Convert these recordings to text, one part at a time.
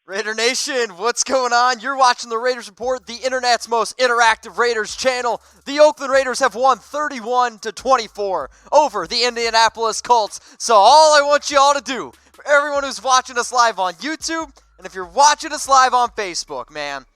Raider Nation, what's going on? You're watching the Raiders Report, the internet's most interactive Raiders channel. The Oakland Raiders have won 31-24 over the Indianapolis Colts. So all I want you all to do, for everyone who's watching us live on YouTube, and if you're watching us live on Facebook, man,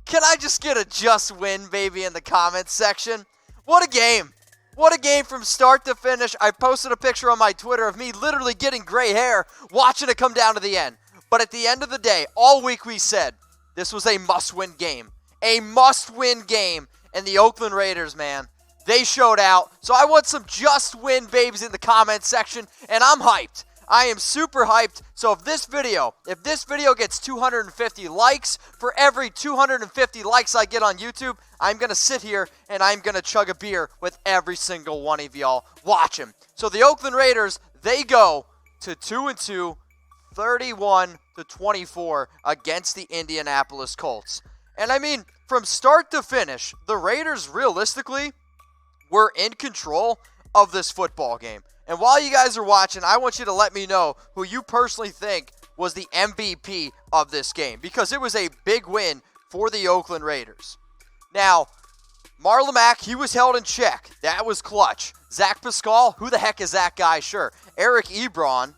can I just get a just win, baby, in the comments section? What a game. What a game from start to finish. I posted a picture on my Twitter of me literally getting gray hair watching it come down to the end. But at the end of the day, all week we said this was a must-win game. A must-win game. And the Oakland Raiders, man, they showed out. So I want some just-win babies in the comments section, and I'm hyped. I am super hyped. So if this video gets 250 likes, for every 250 likes I get on YouTube, I'm going to sit here and I'm going to chug a beer with every single one of y'all watching. So the Oakland Raiders, they go to 2-2. 31-24 against the Indianapolis Colts. And I mean, from start to finish, the Raiders realistically were in control of this football game. And while you guys are watching, I want you to let me know who you personally think was the MVP of this game, because it was a big win for the Oakland Raiders. Now, Marlon Mack, he was held in check. That was clutch. Zach Pascal, who the heck is that guy? Sure. Eric Ebron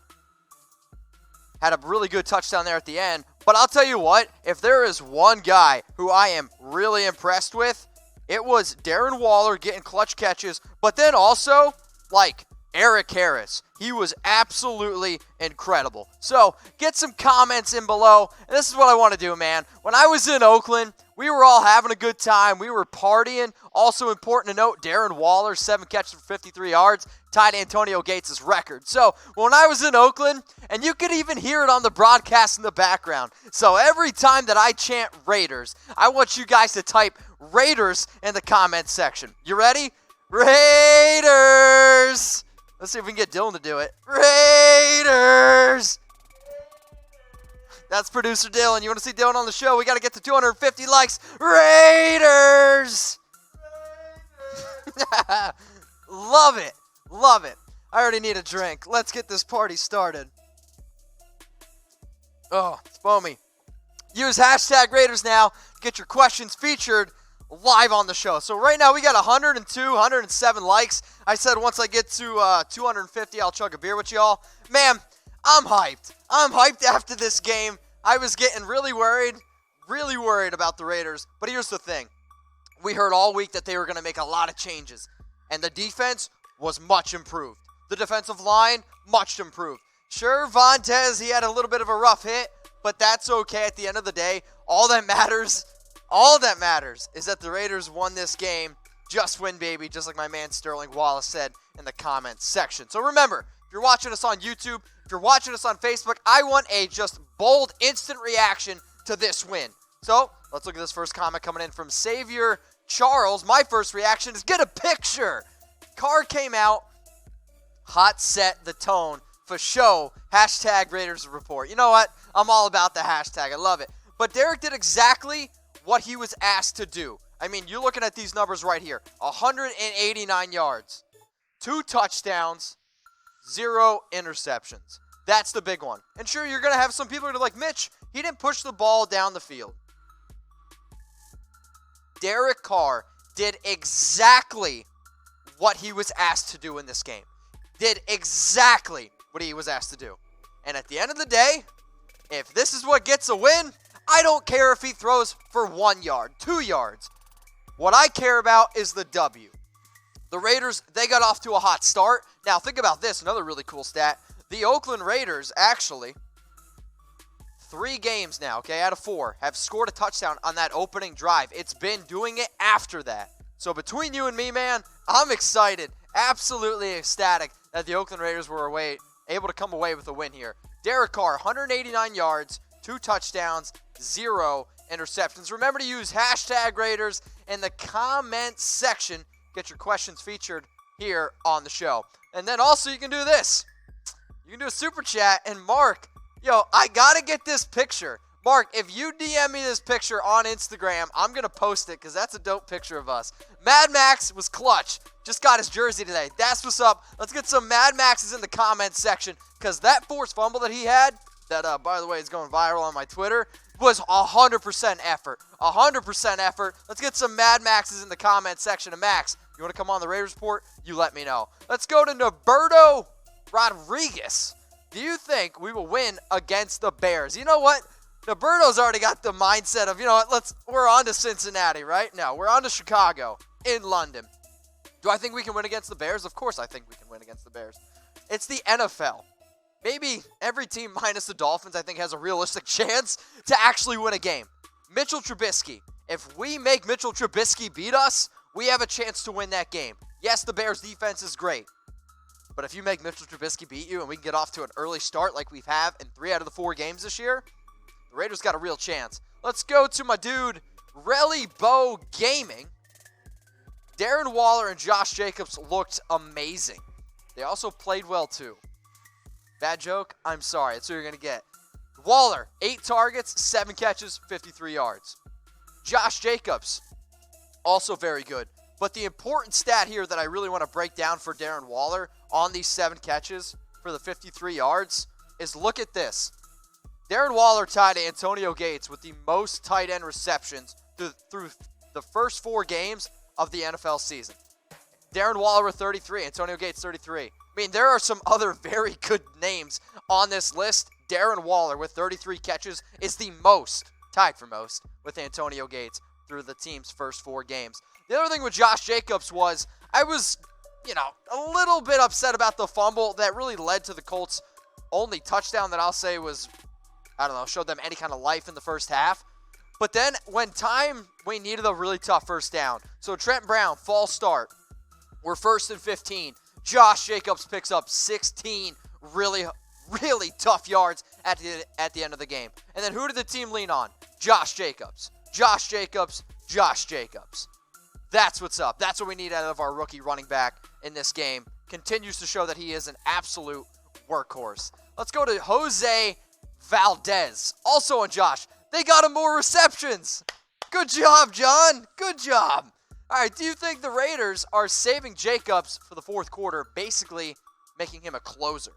had a really good touchdown there at the end. But I'll tell you what, if there is one guy who I am really impressed with, it was Darren Waller getting clutch catches, but then also, Erik Harris. He was absolutely incredible. So, get some comments in below. And this is what I want to do, man. When I was in Oakland, we were all having a good time. We were partying. Also important to note, Darren Waller, 7 catches for 53 yards, tied Antonio Gates' record. So, when I was in Oakland, and you could even hear it on the broadcast in the background. So, every time that I chant Raiders, I want you guys to type Raiders in the comments section. You ready? Raiders! Let's see if we can get Dylan to do it. Raiders! That's producer Dylan. You want to see Dylan on the show? We got to get to 250 likes. Raiders! Love it. Love it. I already need a drink. Let's get this party started. Oh, it's foamy. Use hashtag Raiders now. Get your questions featured live on the show. So right now we got 102, 107 likes. I said once I get to 250, I'll chug a beer with y'all. Man, I'm hyped. I'm hyped after this game. I was getting really worried about the Raiders. But here's the thing. We heard all week that they were going to make a lot of changes. And the defense was much improved. The defensive line, much improved. Sure, Valdez, he had a little bit of a rough hit, but that's okay at the end of the day. All that matters is that the Raiders won this game. Just win, baby, just like my man Sterling Wallace said in the comments section. So remember, if you're watching us on YouTube, if you're watching us on Facebook, I want a just bold, instant reaction to this win. So let's look at this first comment coming in from Savior Charles. My first reaction is get a picture. Carr came out, hot set the tone for show. Hashtag Raiders Report. You know what? I'm all about the hashtag. I love it. But Derek did exactly what he was asked to do. I mean, you're looking at these numbers right here. 189 yards, 2 touchdowns, 0 interceptions. That's the big one. And sure, you're going to have some people who are like, Mitch, he didn't push the ball down the field. Derek Carr did exactly what he was asked to do in this game. Did exactly what he was asked to do. And at the end of the day, if this is what gets a win, I don't care if he throws for 1 yard, 2 yards. What I care about is the W. The Raiders, they got off to a hot start. Now, think about this, another really cool stat. The Oakland Raiders, actually, 3 games now, okay, out of 4, have scored a touchdown on that opening drive. It's been doing it after that. So between you and me, man, I'm excited, absolutely ecstatic that the Oakland Raiders were able to come away with a win here. Derek Carr, 189 yards, 2 touchdowns, 0 interceptions. Remember to use hashtag Raiders in the comment section. Get your questions featured here on the show. And then also you can do this. You can do a super chat. And Mark, I got to get this picture. Mark, if you DM me this picture on Instagram, I'm going to post it because that's a dope picture of us. Mad Max was clutch. Just got his jersey today. That's what's up. Let's get some Mad Maxes in the comments section because that forced fumble that he had, that, by the way, is going viral on my Twitter, was 100% effort. 100% effort. Let's get some Mad Maxes in the comment section. And Max, you want to come on the Raiders report? You let me know. Let's go to Norberto Rodriguez. Do you think we will win against the Bears? You know what? Norberto's already got the mindset of, you know what, we're on to Cincinnati, right? No, we're on to Chicago, in London. Do I think we can win against the Bears? Of course I think we can win against the Bears. It's the NFL. Maybe every team minus the Dolphins, I think, has a realistic chance to actually win a game. Mitchell Trubisky. If we make Mitchell Trubisky beat us, we have a chance to win that game. Yes, the Bears' defense is great. But if you make Mitchell Trubisky beat you and we can get off to an early start like we've had in 3 out of the 4 games this year, the Raiders got a real chance. Let's go to my dude, Relly Bow Gaming. Darren Waller and Josh Jacobs looked amazing. They also played well too. Bad joke? I'm sorry. That's what you're going to get. Waller, 8 targets, 7 catches, 53 yards. Josh Jacobs, also very good. But the important stat here that I really want to break down for Darren Waller on these 7 catches for the 53 yards is look at this. Darren Waller tied Antonio Gates with the most tight end receptions through the first 4 games of the NFL season. Darren Waller with 33, Antonio Gates 33. I mean, there are some other very good names on this list. Darren Waller with 33 catches is the most, tied for most, with Antonio Gates through the team's first 4 games. The other thing with Josh Jacobs was I was, a little bit upset about the fumble that really led to the Colts' only touchdown that I'll say was, showed them any kind of life in the first half. But then we needed a really tough first down. So Trent Brown, false start. We're 1st and 15. Josh Jacobs picks up 16 really, really tough yards at the end of the game. And then who did the team lean on? Josh Jacobs. Josh Jacobs. Josh Jacobs. That's what's up. That's what we need out of our rookie running back in this game. Continues to show that he is an absolute workhorse. Let's go to Jose Valdez. Also on Josh. They got him more receptions. Good job, John. Good job. All right, do you think the Raiders are saving Jacobs for the 4th quarter, basically making him a closer?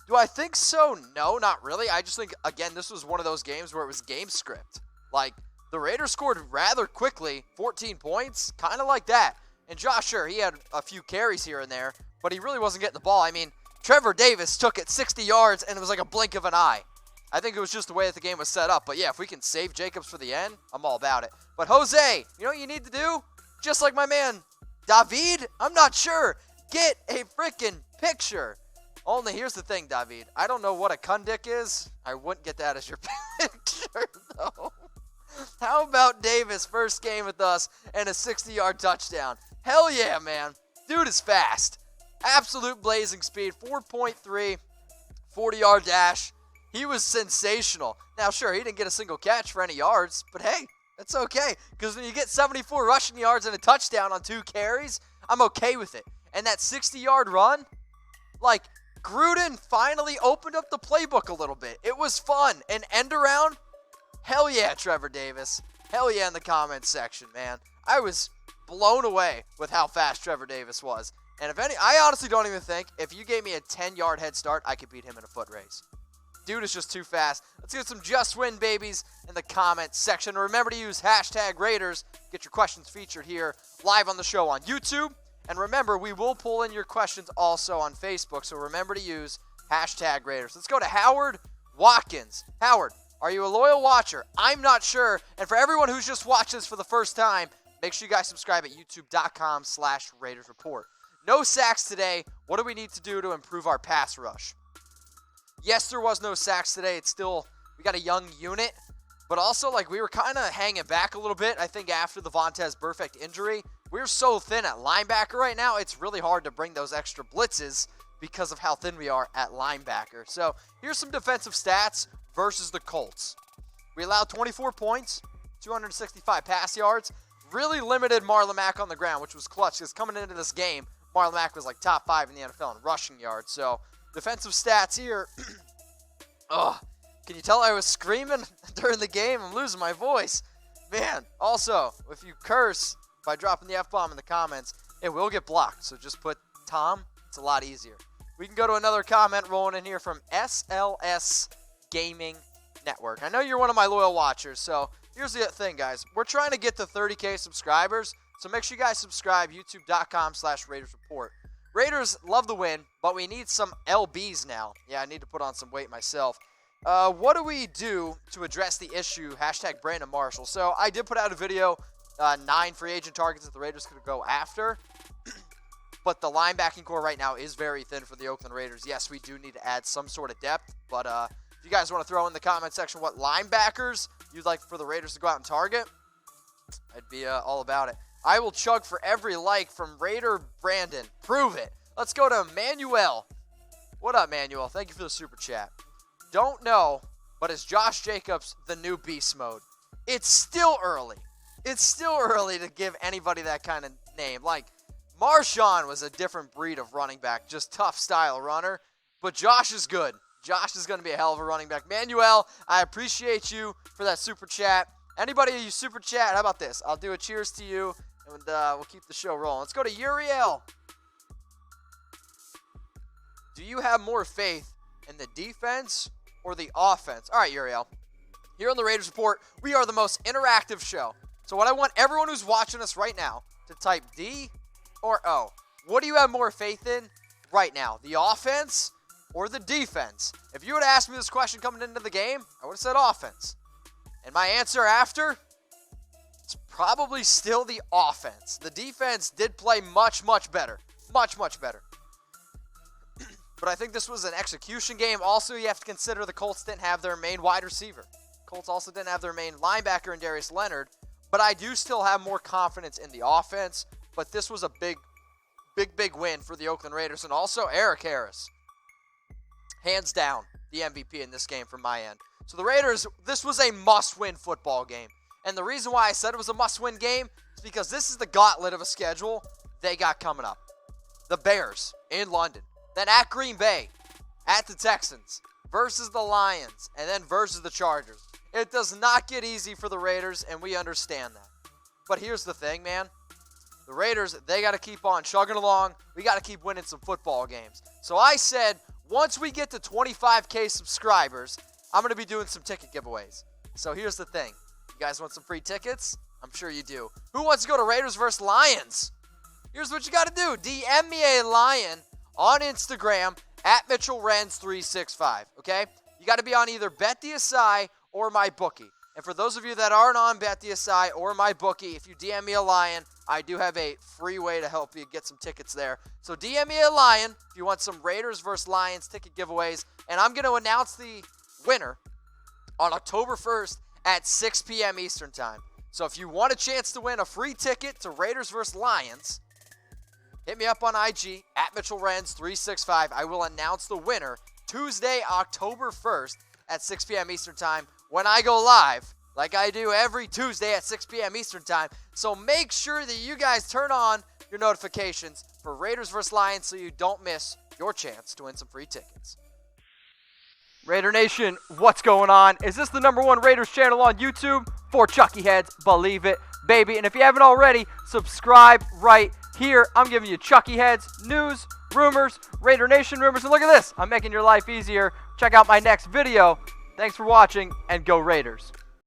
Do I think so? No, not really. I just think, again, this was one of those games where it was game script. Like, the Raiders scored rather quickly, 14 points, kind of like that. And Josh, sure, he had a few carries here and there, but he really wasn't getting the ball. I mean, Trevor Davis took it 60 yards, and it was like a blink of an eye. I think it was just the way that the game was set up. But yeah, if we can save Jacobs for the end, I'm all about it. But Jose, you know what you need to do? Just like my man David, I'm not sure. Get a freaking picture. Only here's the thing, David. I don't know what a cundick is. I wouldn't get that as your picture, though. How about Davis, first game with us, and a 60-yard touchdown? Hell yeah, man. Dude is fast. Absolute blazing speed. 4.3, 40-yard dash. He was sensational. Now, sure, he didn't get a single catch for any yards, but hey, that's okay. Because when you get 74 rushing yards and a touchdown on 2 carries, I'm okay with it. And that 60-yard run, like, Gruden finally opened up the playbook a little bit. It was fun. An end around, hell yeah, Trevor Davis. Hell yeah in the comments section, man. I was blown away with how fast Trevor Davis was. And I honestly don't even think if you gave me a 10-yard head start, I could beat him in a foot race. Dude is just too fast. Let's get some Just Win babies in the comments section. Remember to use hashtag Raiders. Get your questions featured here live on the show on YouTube. And remember, we will pull in your questions also on Facebook. So remember to use hashtag Raiders. Let's go to Howard Watkins. Howard, are you a loyal watcher? I'm not sure. And for everyone who's just watched this for the first time, make sure you guys subscribe at youtube.com/Raiders Report. No sacks today. What do we need to do to improve our pass rush? Yes, there was no sacks today. We got a young unit, but also, we were kind of hanging back a little bit. I think after the Valdez Perfect injury, we're so thin at linebacker right now, it's really hard to bring those extra blitzes because of how thin we are at linebacker. So here's some defensive stats versus the Colts. We allowed 24 points, 265 pass yards, really limited Marlon Mack on the ground, which was clutch because coming into this game, Marlon Mack was top 5 in the NFL in rushing yards. So defensive stats here. Can you tell I was screaming during the game? I'm losing my voice. Man, also, if you curse by dropping the F-bomb in the comments, it will get blocked. So just put Tom. It's a lot easier. We can go to another comment rolling in here from SLS Gaming network. I know you're one of my loyal watchers, so here's the thing, guys. We're trying to get to 30K subscribers, so make sure you guys subscribe, youtube.com/Raiders Report. Raiders love the win, but we need some LBs now. Yeah, I need to put on some weight myself. What do we do to address the issue, hashtag Brandon Marshall? So I did put out a video, 9 free agent targets that the Raiders could go after. But the linebacking core right now is very thin for the Oakland Raiders. Yes, we do need to add some sort of depth. But if you guys want to throw in the comment section what linebackers you'd like for the Raiders to go out and target, I'd be all about it. I will chug for every like from Raider Brandon. Prove it. Let's go to Manuel. What up, Manuel? Thank you for the super chat. Don't know, but is Josh Jacobs the new beast mode? It's still early. It's still early to give anybody that kind of name. Like, Marshawn was a different breed of running back, just tough style runner. But Josh is good. Josh is going to be a hell of a running back. Manuel, I appreciate you for that super chat. Anybody you super chat, how about this? I'll do a cheers to you, and we'll keep the show rolling. Let's go to Uriel. Do you have more faith in the defense or the offense? All right, Uriel. Here on the Raiders Report, we are the most interactive show. So what I want everyone who's watching us right now to type D or O. What do you have more faith in right now? The offense or the defense? If you would have asked me this question coming into the game, I would have said offense. And my answer after, it's probably still the offense. The defense did play much, much better. Much, much better. But I think this was an execution game. Also, you have to consider the Colts didn't have their main wide receiver. Colts also didn't have their main linebacker in Darius Leonard. But I do still have more confidence in the offense. But this was a big win for the Oakland Raiders. And also Erik Harris. Hands down, the MVP in this game from my end. So the Raiders, this was a must-win football game. And the reason why I said it was a must-win game is because this is the gauntlet of a schedule they got coming up. The Bears in London. Then at Green Bay, at the Texans, versus the Lions, and then versus the Chargers. It does not get easy for the Raiders, and we understand that. But here's the thing, man. The Raiders, they got to keep on chugging along. We got to keep winning some football games. So I said, once we get to 25K subscribers, I'm going to be doing some ticket giveaways. So here's the thing. You guys want some free tickets? I'm sure you do. Who wants to go to Raiders versus Lions? Here's what you got to do. DM me a Lion on Instagram at MitchellRens365, okay? You got to be on either BetDSI or MyBookie. And for those of you that aren't on BetDSI or MyBookie, if you DM me a Lion, I do have a free way to help you get some tickets there. So DM me a Lion if you want some Raiders versus Lions ticket giveaways. And I'm going to announce the winner on October 1st at 6 p.m. Eastern Time. So if you want a chance to win a free ticket to Raiders versus Lions, hit me up on IG at MitchellRens365. I will announce the winner Tuesday, October 1st at 6 p.m. Eastern Time when I go live, like I do every Tuesday at 6 p.m. Eastern Time. So make sure that you guys turn on your notifications for Raiders vs. Lions so you don't miss your chance to win some free tickets. Raider Nation, what's going on? Is this the #1 Raiders channel on YouTube? For Chucky Heads, believe it, baby. And if you haven't already, subscribe right here. I'm giving you Chucky Heads, news, rumors, Raider Nation rumors. And look at this, I'm making your life easier. Check out my next video. Thanks for watching, and go Raiders.